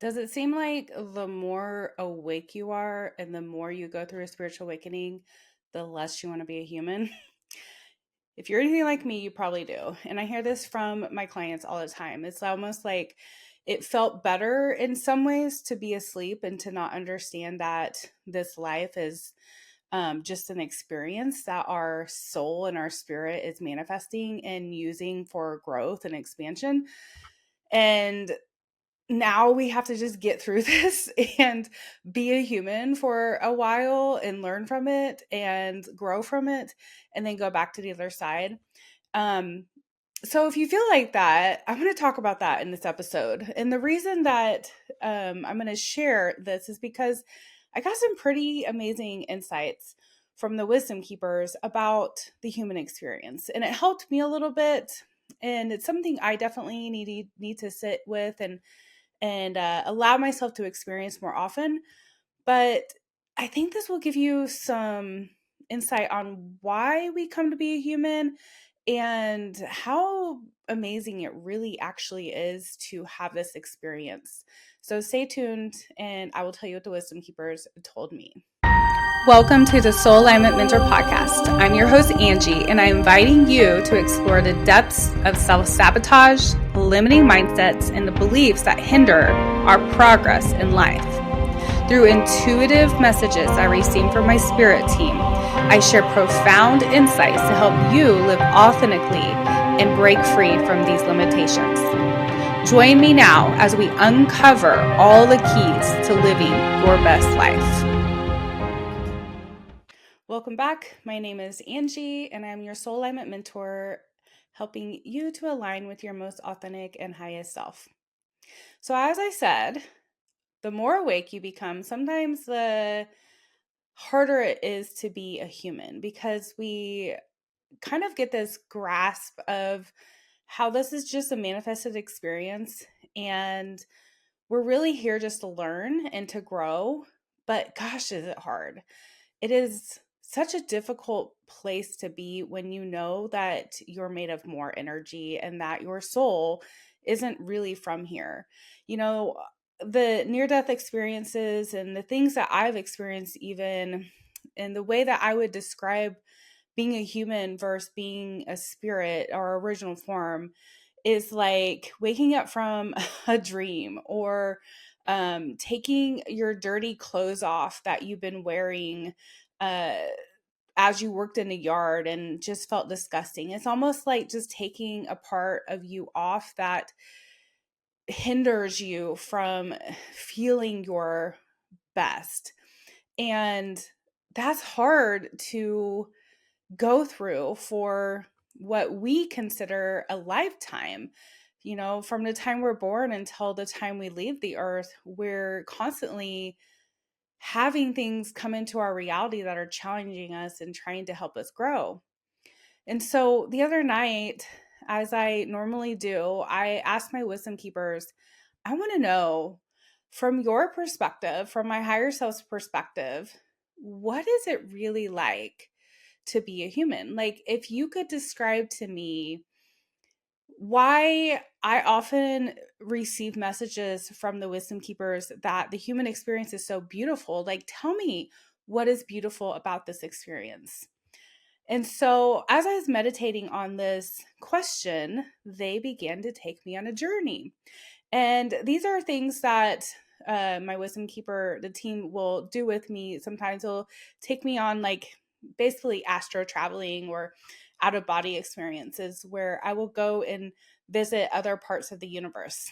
Does it seem like the more awake you are and the more you go through a spiritual awakening, the less you want to be a human? If you're anything like me, you probably do. And I hear this from my clients all the time. It's almost like it felt better in some ways to be asleep and to not understand that this life is just an experience that our soul and our spirit is manifesting and using for growth and expansion. And now we have to just get through this and be a human for a while and learn from it and grow from it and then go back to the other side. Um, so if you feel like that, I'm going to talk about that in this episode. And the reason that I'm going to share this is because I got some pretty amazing insights from the wisdom keepers about the human experience. And it helped me a little bit. And it's something I definitely need to sit with and allow myself to experience more often. But I think this will give you some insight on why we come to be a human and how amazing it really actually is to have this experience. So stay tuned and I will tell you what the wisdom keepers told me. Welcome to the Soul Alignment Mentor Podcast. I'm your host, Angie, and I'm inviting you to explore the depths of self-sabotage, limiting mindsets, and the beliefs that hinder our progress in life. Through intuitive messages I receive from my spirit team, I share profound insights to help you live authentically and break free from these limitations. Join me now as we uncover all the keys to living your best life. Welcome back. My name is Angie, and I'm your Soul Alignment Mentor, helping you to align with your most authentic and highest self. So, as I said, the more awake you become, sometimes the harder it is to be a human because we kind of get this grasp of how this is just a manifested experience and we're really here just to learn and to grow. But gosh, is it hard? It is such a difficult place to be when you know that you're made of more energy and that your soul isn't really from here. You know, the near death experiences and the things that I've experienced, even in the way that I would describe being a human versus being a spirit or original form, is like waking up from a dream or taking your dirty clothes off that you've been wearing uh, as you worked in the yard and just felt disgusting. It's almost like just taking a part of you off that hinders you from feeling your best. And that's hard to go through for what we consider a lifetime. You know, from the time we're born until the time we leave the earth, we're constantly having things come into our reality that are challenging us and trying to help us grow. And so the other night, as I normally do, I asked my wisdom keepers, I want to know from your perspective, from my higher self's perspective, what is it really like to be a human? Like, if you could describe to me why I often receive messages from the wisdom keepers that the human experience is so beautiful, like, tell me what is beautiful about this experience. And so, as I was meditating on this question, they began to take me on a journey. And these are things that my wisdom keeper, the team, will do with me. Sometimes they'll take me on, like, basically astro traveling or out of body experiences where I will go and visit other parts of the universe.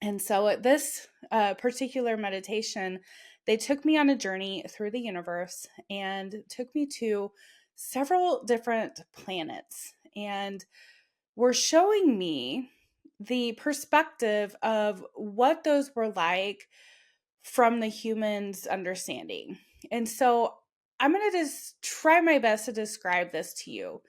And so, at this particular meditation, they took me on a journey through the universe and took me to several different planets and were showing me the perspective of what those were like from the human's understanding. And so I'm going to just try my best to describe this to you.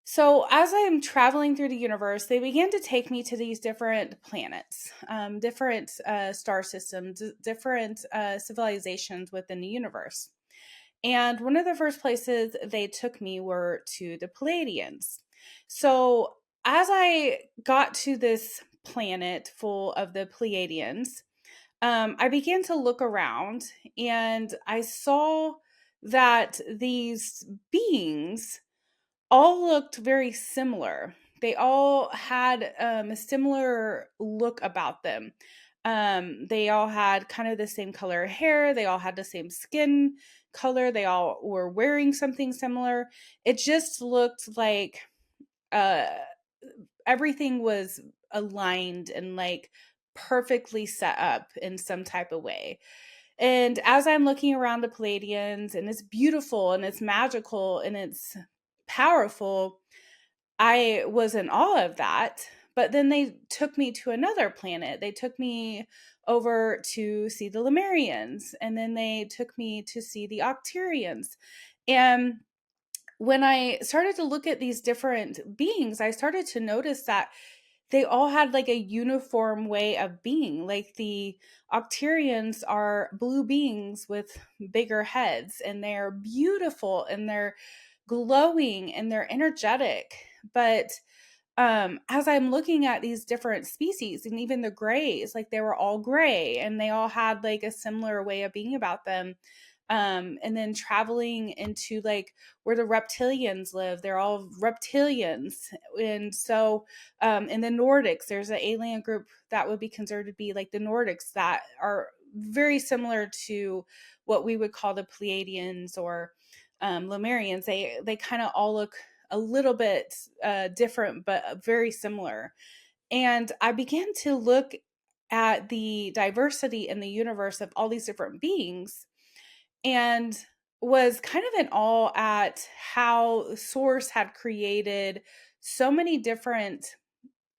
So, as I am traveling through the universe, they began to take me to these different planets, different star systems, different civilizations within the universe. And one of the first places they took me were to the Pleiadians. So, as I got to this planet full of the Pleiadians, I began to look around and I saw that these beings all looked very similar. They all had a similar look about them. They all had kind of the same color hair. They all had the same skin color. They all were wearing something similar. It just looked like uh, everything was aligned and like perfectly set up in some type of way. And as I'm looking around the Palladians, and it's beautiful and it's magical and it's powerful, I was in awe of that. But then they took me to another planet. They took me over to see the Lemurians, and then they took me to see the Octarians. And when I started to look at these different beings, I started to notice that they all had like a uniform way of being. Like the Octarians are blue beings with bigger heads, and they're beautiful and they're glowing and they're energetic. But as I'm looking at these different species and even the grays, like they were all gray and they all had like a similar way of being about them. And then traveling into like where the reptilians live, they're all reptilians. And so in the Nordics, there's an alien group that would be considered to be like the Nordics that are very similar to what we would call the Pleiadians or Lemurians. They kind of all look a little bit different, but very similar. And I began to look at the diversity in the universe of all these different beings and was kind of in awe at how Source had created so many different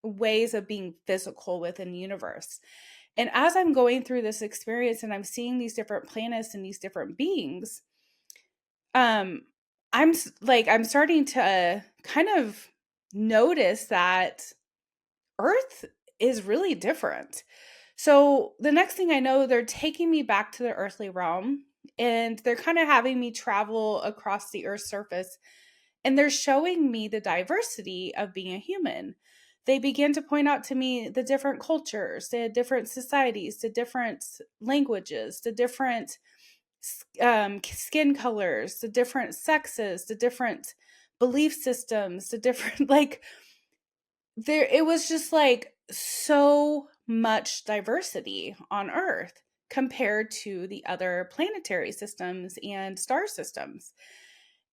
ways of being physical within the universe. And as I'm going through this experience and I'm seeing these different planets and these different beings, um I'm starting to kind of notice that Earth is really different. So the next thing I know, they're taking me back to the earthly realm, and they're kind of having me travel across the earth's surface, and they're showing me the diversity of being a human. They begin to point out to me the different cultures, the different societies, the different languages, the different skin colors, the different sexes, the different belief systems, the different like there it was just like so much diversity on Earth compared to the other planetary systems and star systems.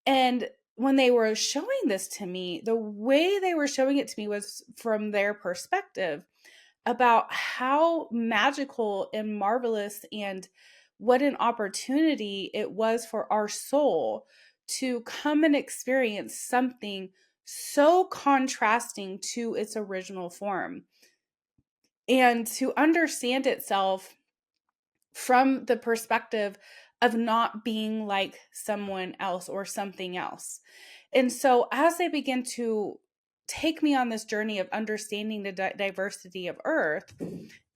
And when they were showing this to me, the way they were showing it to me was from their perspective about how magical and marvelous and what an opportunity it was for our soul to come and experience something so contrasting to its original form and to understand itself from the perspective of not being like someone else or something else. And so, as they begin to take me on this journey of understanding the diversity of Earth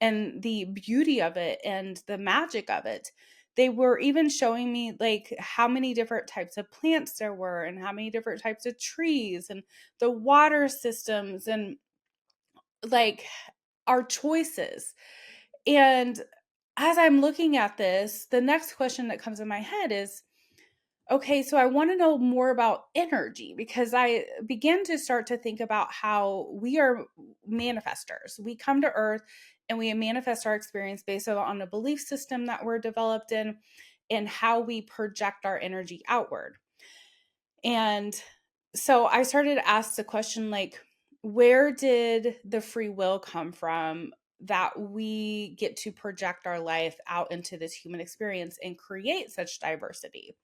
and the beauty of it and the magic of it, they were even showing me like how many different types of plants there were and how many different types of trees and the water systems and like our choices. And as I'm looking at this, the next question that comes in my head is okay, so I want to know more about energy because I began to start to think about how we are manifestors. We come to Earth and we manifest our experience based on a belief system that we're developed in and how we project our energy outward. And so I started to ask the question like, where did the free will come from that we get to project our life out into this human experience and create such diversity?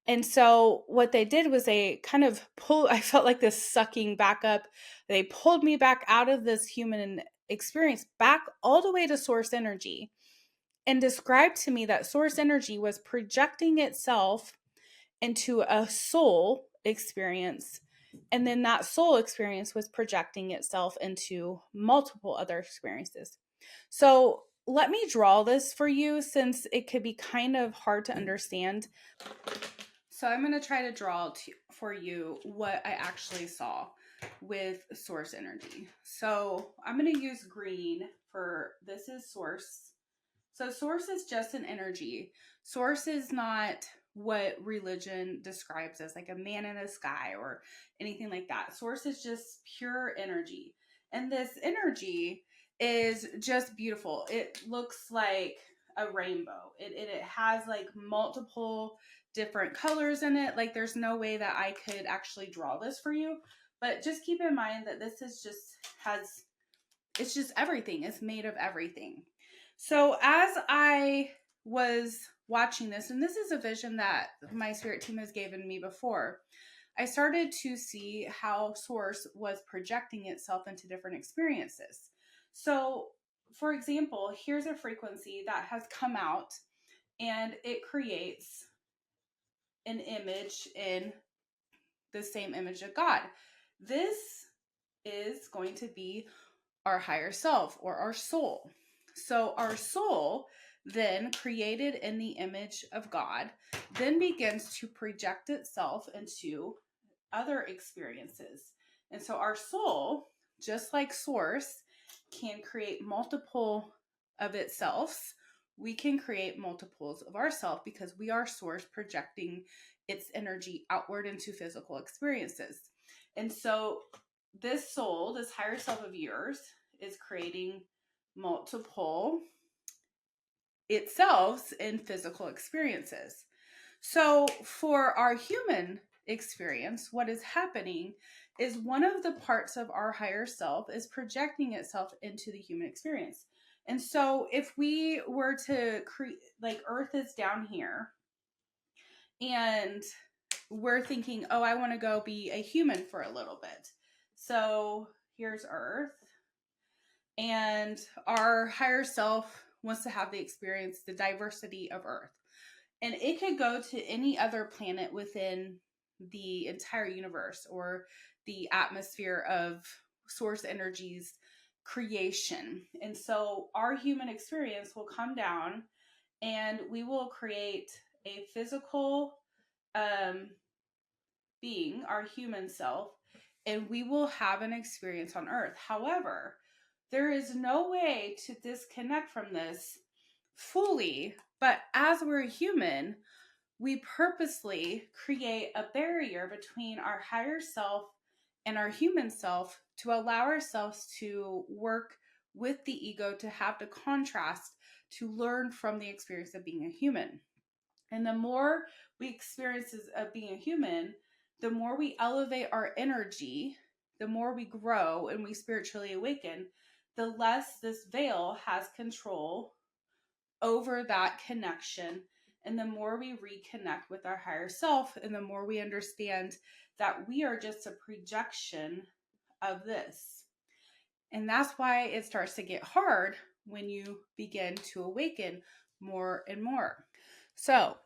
And so what they did was they kind of pulled, I felt like this sucking back up. They pulled me back out of this human experience back all the way to source energy and described to me that source energy was projecting itself into a soul experience. And then that soul experience was projecting itself into multiple other experiences. So let me draw this for you since it could be kind of hard to understand. So I'm going to try to draw for you what I actually saw with source energy. So I'm going to use green for this is source So, source is just an energy. Source is not what religion describes as like a man in the sky or anything like that. Source is just pure energy. And this energy is just beautiful. It looks like a rainbow. It has like multiple different colors in it. Like, there's no way that I could actually draw this for you. But just keep in mind that this is just has it's just everything. It's made of everything. So as I was watching this, and this is a vision that my spirit team has given me before, I started to see how Source was projecting itself into different experiences. So, for example, here's a frequency that has come out and it creates an image in the same image of God. This is going to be our higher self or our soul. So our soul, then created in the image of God, then begins to project itself into other experiences. And so our soul, just like Source, can create multiple of itself. We can create multiples of ourself because we are Source projecting its energy outward into physical experiences. And so this soul, this higher self of yours, is creating multiple itself in physical experiences. So for our human experience, what is happening is one of the parts of our higher self is projecting itself into the human experience. And so if we were to create, like, Earth is down here, and we're thinking, oh, I want to go be a human for a little bit. So here's Earth, and our higher self wants to have the experience, the diversity of Earth. And it could go to any other planet within the entire universe or the atmosphere of Source Energy's creation. And so our human experience will come down and we will create a physical being, our human self, and we will have an experience on Earth. However, there is no way to disconnect from this fully, but as we're human, we purposely create a barrier between our higher self and our human self to allow ourselves to work with the ego, to have the contrast, to learn from the experience of being a human. And the more we experience of being a human, the more we elevate our energy, the more we grow and we spiritually awaken, the less this veil has control over that connection. And the more we reconnect with our higher self, and the more we understand that we are just a projection of this. And that's why it starts to get hard when you begin to awaken more and more. So,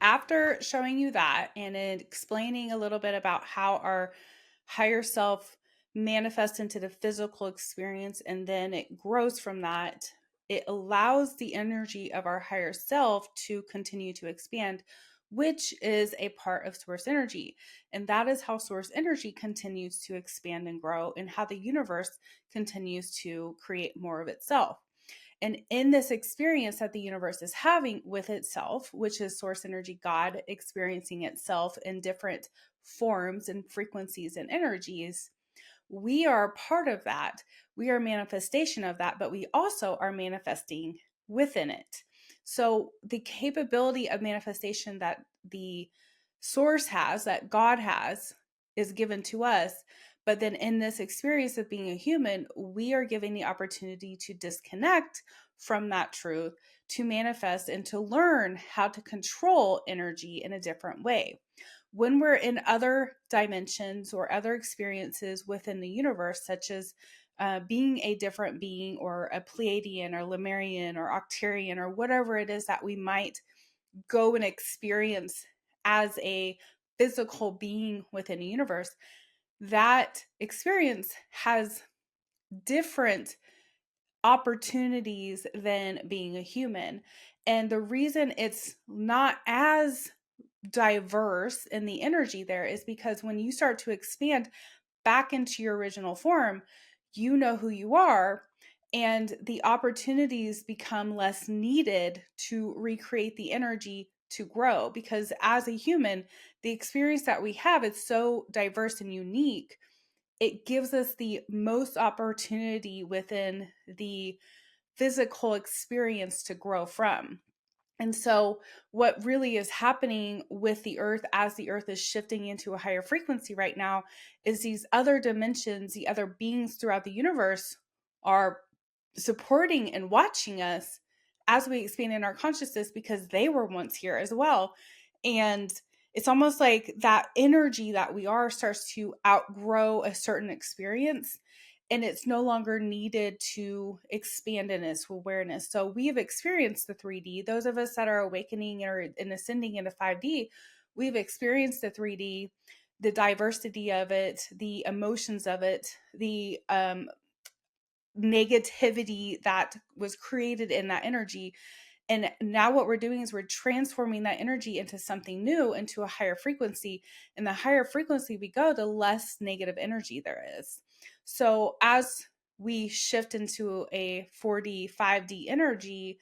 after showing you that and explaining a little bit about how our higher self manifests into the physical experience and then it grows from that, it allows the energy of our higher self to continue to expand, which is a part of Source Energy. And that is how Source Energy continues to expand and grow, and how the universe continues to create more of itself. And in this experience that the universe is having with itself, which is Source Energy, God experiencing itself in different forms and frequencies and energies, we are part of that. We are a manifestation of that, but we also are manifesting within it. So the capability of manifestation that the source has, that God has, is given to us. But then in this experience of being a human, we are given the opportunity to disconnect from that truth, to manifest and to learn how to control energy in a different way. When we're in other dimensions or other experiences within the universe, such as being a different being or a Pleiadian or Lemurian or Octarian or whatever it is that we might go and experience as a physical being within a universe, that experience has different opportunities than being a human. And the reason it's not as diverse in the energy there is because when you start to expand back into your original form, you know who you are. and the opportunities become less needed to recreate the energy to grow, because as a human, the experience that we have is so diverse and unique. It gives us the most opportunity within the physical experience to grow from. And so, what really is happening with the earth as the earth is shifting into a higher frequency right now is these other dimensions, the other beings throughout the universe are supporting and watching us as we expand in our consciousness, because they were once here as well. And it's almost like that energy that we are starts to outgrow a certain experience, and it's no longer needed to expand in its awareness. So we have experienced the 3D. Those of us that are awakening or and ascending into 5D, we've experienced the 3D, the diversity of it, the emotions of it, the negativity that was created in that energy. And now what we're doing is we're transforming that energy into something new, into a higher frequency. And the higher frequency we go, the less negative energy there is. So as we shift into a 4D, 5D energy,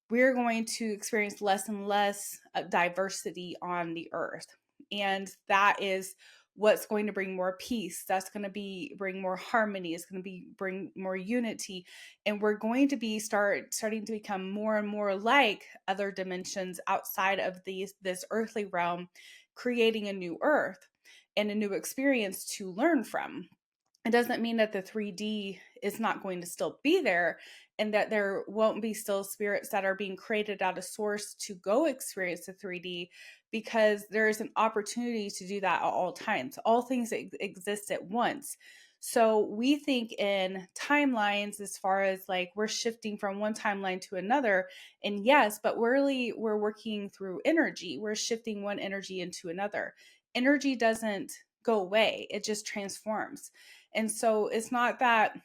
we're going to experience less and less diversity on the earth. And that is what's going to bring more peace. That's going to be bring more harmony. It's going to be bring more unity. And we're going to be starting to become more and more like other dimensions outside of this earthly realm, creating a new earth and a new experience to learn from. It doesn't mean that the 3D is not going to still be there, and that there won't be still spirits that are being created out of source to go experience the 3D, because there is an opportunity to do that at all times. All things exist at once. So we think in timelines, as far as like we're shifting from one timeline to another. And yes, but we're working through energy. We're shifting one energy into another. Energy doesn't go away, it just transforms. And so it's not that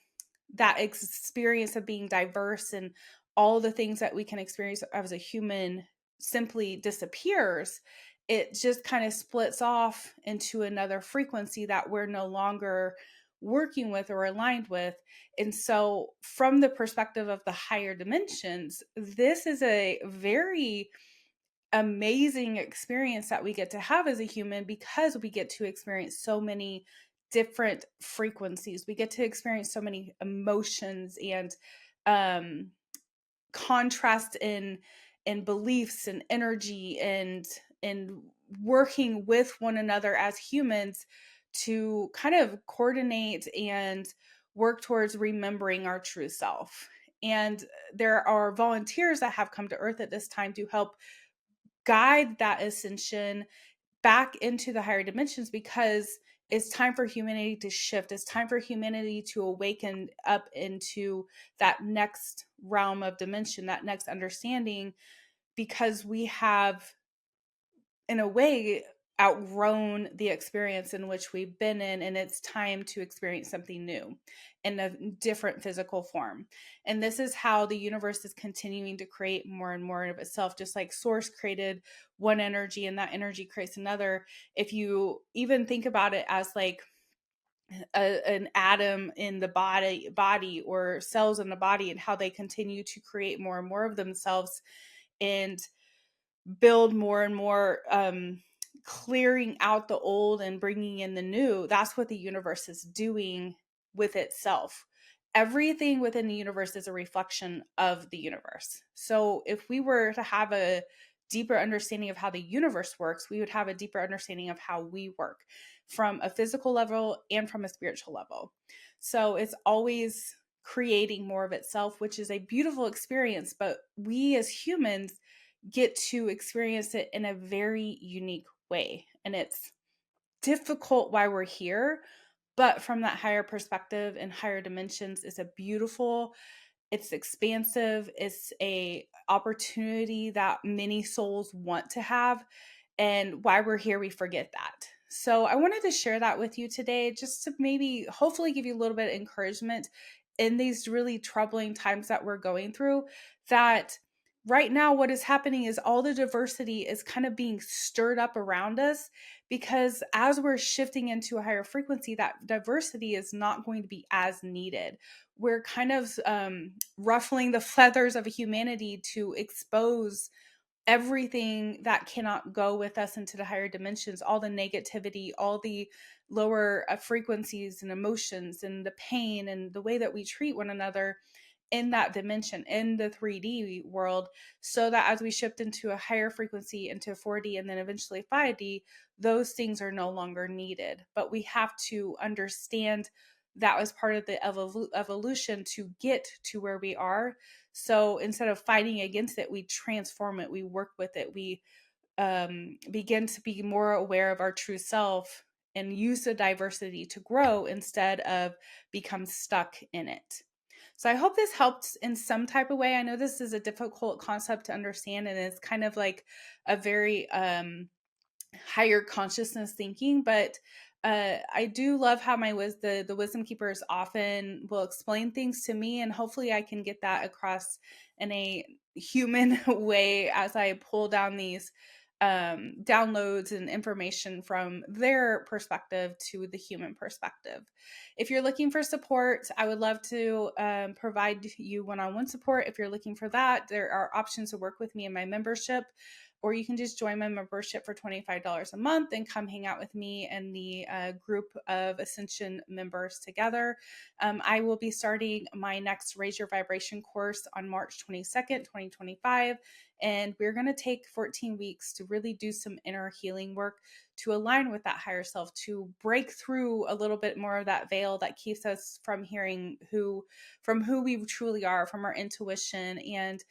experience of being diverse and all the things that we can experience as a human simply disappears. It just kind of splits off into another frequency that we're no longer working with or aligned with. And so, from the perspective of the higher dimensions, this is a very amazing experience that we get to have as a human, because we get to experience so many different frequencies. We get to experience so many emotions and um contrast in beliefs and energy, and working with one another as humans to kind of coordinate and work towards remembering our true self. And there are volunteers that have come to earth at this time to help guide that ascension back into the higher dimensions, because it's time for humanity to shift. It's time for humanity to awaken up into that next realm of dimension, that next understanding, because we have, in a way, outgrown the experience in which we've been in, and it's time to experience something new in a different physical form. And this is how the universe is continuing to create more and more of itself, just like source created one energy and that energy creates another. If you even think about it as like an atom in the body or cells in the body, and how they continue to create more and more of themselves and build more and more, clearing out the old and bringing in the new. That's what the universe is doing with itself. Everything within the universe is a reflection of the universe. So if we were to have a deeper understanding of how the universe works, we would have a deeper understanding of how we work from a physical level and from a spiritual level. So it's always creating more of itself, which is a beautiful experience. But we as humans get to experience it in a very unique way. And it's difficult why we're here, but from that higher perspective and higher dimensions, it's a beautiful, it's expansive, it's a opportunity that many souls want to have. And why we're here, we forget that. So I wanted to share that with you today, just to maybe hopefully give you a little bit of encouragement in these really troubling times that we're going through, that right now what is happening is all the diversity is kind of being stirred up around us, because as we're shifting into a higher frequency, that diversity is not going to be as needed. We're kind of ruffling the feathers of humanity to expose everything that cannot go with us into the higher dimensions, all the negativity, all the lower frequencies and emotions and the pain and the way that we treat one another in that dimension, in the 3D world, so that as we shift into a higher frequency, into 4D and then eventually 5D, those things are no longer needed. But we have to understand that was part of the evolution to get to where we are. So instead of fighting against it, we transform it, we work with it, we begin to be more aware of our true self and use the diversity to grow instead of become stuck in it. So I hope this helped in some type of way. I know this is a difficult concept to understand, and it's kind of like a very higher consciousness thinking, but I do love how the wisdom keepers often will explain things to me, and hopefully I can get that across in a human way as I pull down these downloads and information from their perspective to the human perspective. If you're looking for support, I would love to provide you one-on-one support. If you're looking for that, there are options to work with me in my membership, or you can just join my membership for $25 a month and come hang out with me and the group of Ascension members together. I will be starting my next Raise Your Vibration course on March 22nd, 2025. And we're going to take 14 weeks to really do some inner healing work to align with that higher self, to break through a little bit more of that veil that keeps us from hearing from who we truly are, from our intuition, and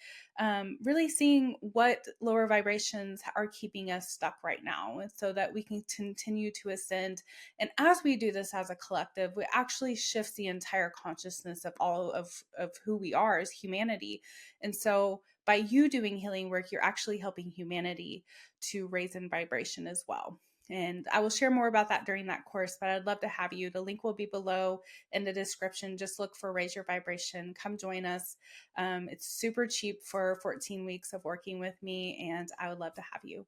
really seeing what lower vibrations are keeping us stuck right now, and so that we can continue to ascend. And as we do this as a collective, we actually shift the entire consciousness of all of who we are as humanity. And so by you doing healing work, you're actually helping humanity to raise in vibration as well. And I will share more about that during that course, but I'd love to have you. The link will be below in the description. Just look for Raise Your Vibration. Come join us. It's super cheap for 14 weeks of working with me, and I would love to have you.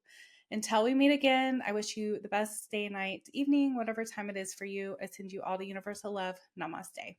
Until we meet again, I wish you the best day, night, evening, whatever time it is for you. I send you all the universal love. Namaste.